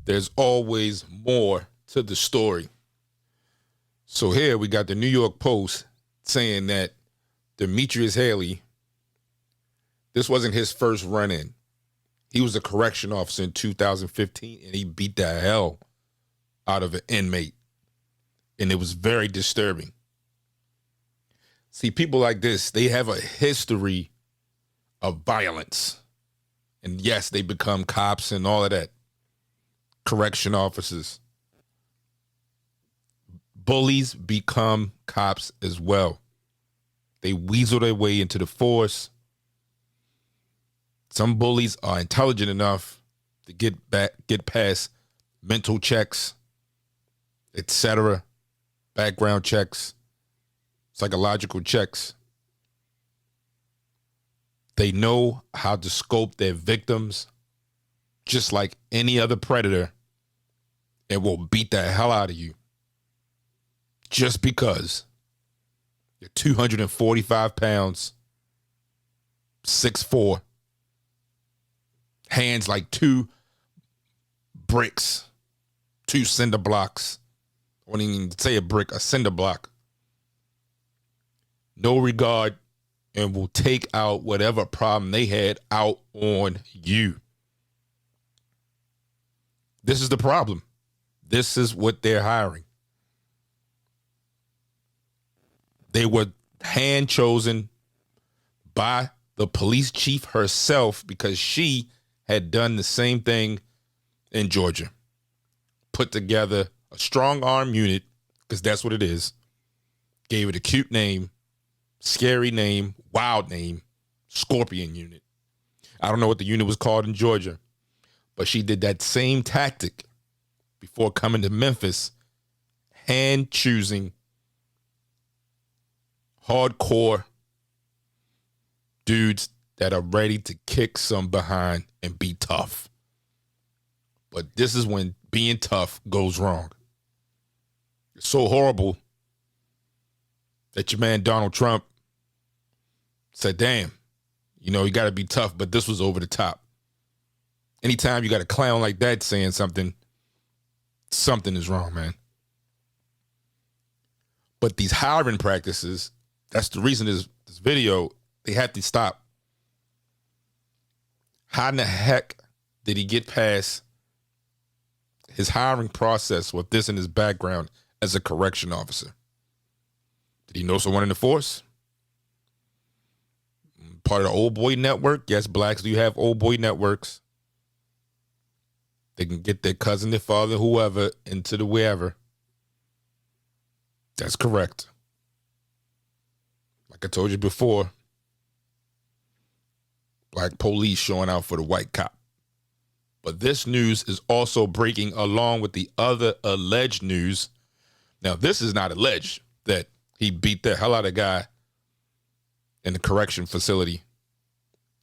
there's always more to the story. So here we got the New York Post saying that Demetrius Haley, this wasn't his first run-in. He was a correction officer in 2015, and he beat the hell out of an inmate. And it was very disturbing. See, people like this, they have a history of violence. And yes, they become cops and all of that. Correction officers. Bullies become cops as well. They weasel their way into the force. Some bullies are intelligent enough to get past mental checks, etc., background checks, psychological checks. They know how to scope their victims just like any other predator and will beat the hell out of you just because you're 245 pounds, 6'4", hands like two bricks, two cinder blocks. I wouldn't even say a brick, a cinder block. No regard, and will take out whatever problem they had out on you. This is the problem. This is what they're hiring. They were hand chosen by the police chief herself because she had done the same thing in Georgia. Put together a strong arm unit, because that's what it is. Gave it a cute name, scary name, wild name, Scorpion Unit. I don't know what the unit was called in Georgia, but she did that same tactic before coming to Memphis, hand choosing hardcore dudes that are ready to kick some behind and be tough. But this is when being tough goes wrong. It's so horrible that your man Donald Trump said, damn, you got to be tough, but this was over the top. Anytime you got a clown like that saying something is wrong, man. But these hiring practices, that's the reason this video, they have to stop. How in the heck did he get past his hiring process with this in his background as a correction officer? Did he know someone in the force? Part of the old boy network? Yes, blacks do have old boy networks. They can get their cousin, their father, whoever, into the wherever. That's correct. Like I told you before, black police showing out for the white cop. But this news is also breaking along with the other alleged news. Now, this is not alleged that he beat the hell out of a guy in the correction facility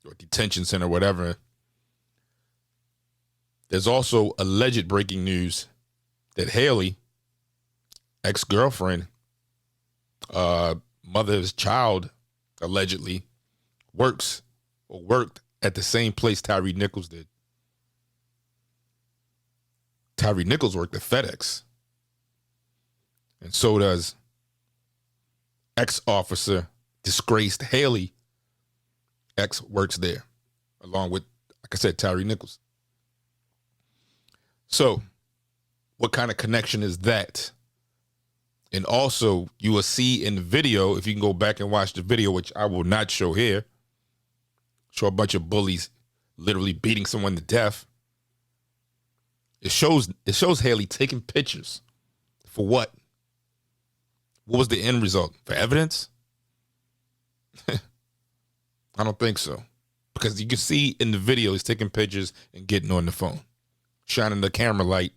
or detention center, whatever. There's also alleged breaking news that Haley, ex-girlfriend, mother's child, allegedly, worked at the same place Tyree Nichols did. Tyree Nichols worked at FedEx. And so does ex-officer, disgraced Haley, works there, along with, like I said, Tyree Nichols. So, what kind of connection is that? And also, you will see in the video, if you can go back and watch the video, which I will not show here, show a bunch of bullies literally beating someone to death. It shows Haley taking pictures. For what? What was the end result? For evidence? I don't think so. Because you can see in the video, he's taking pictures and getting on the phone, shining the camera light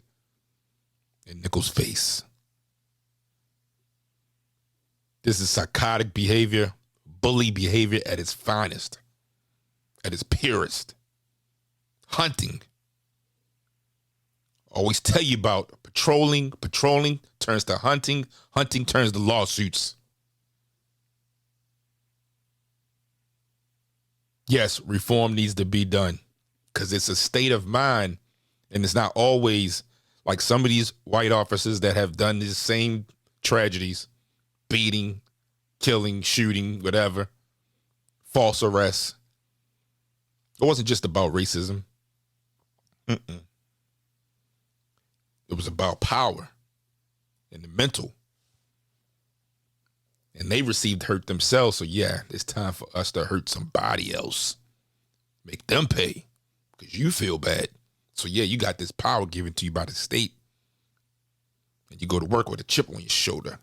in Nichols' face. This is psychotic behavior, bully behavior at its finest, at its purest. Hunting. Always tell you about patrolling turns to hunting turns to lawsuits. Yes, reform needs to be done because it's a state of mind And it's not always like some of these white officers that have done these same tragedies, beating, killing, shooting, whatever, false arrests. It wasn't just about racism. It was about power and the mental. And they received hurt themselves. So yeah, it's time for us to hurt somebody else. Make them pay because you feel bad. So yeah, you got this power given to you by the state. And you go to work with a chip on your shoulder.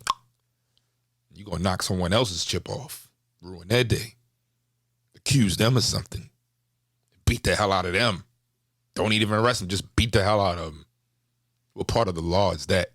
You're going to knock someone else's chip off. Ruin their day. Accuse them of something. Beat the hell out of them. Don't even arrest them. Just beat the hell out of them. What part of the law is that?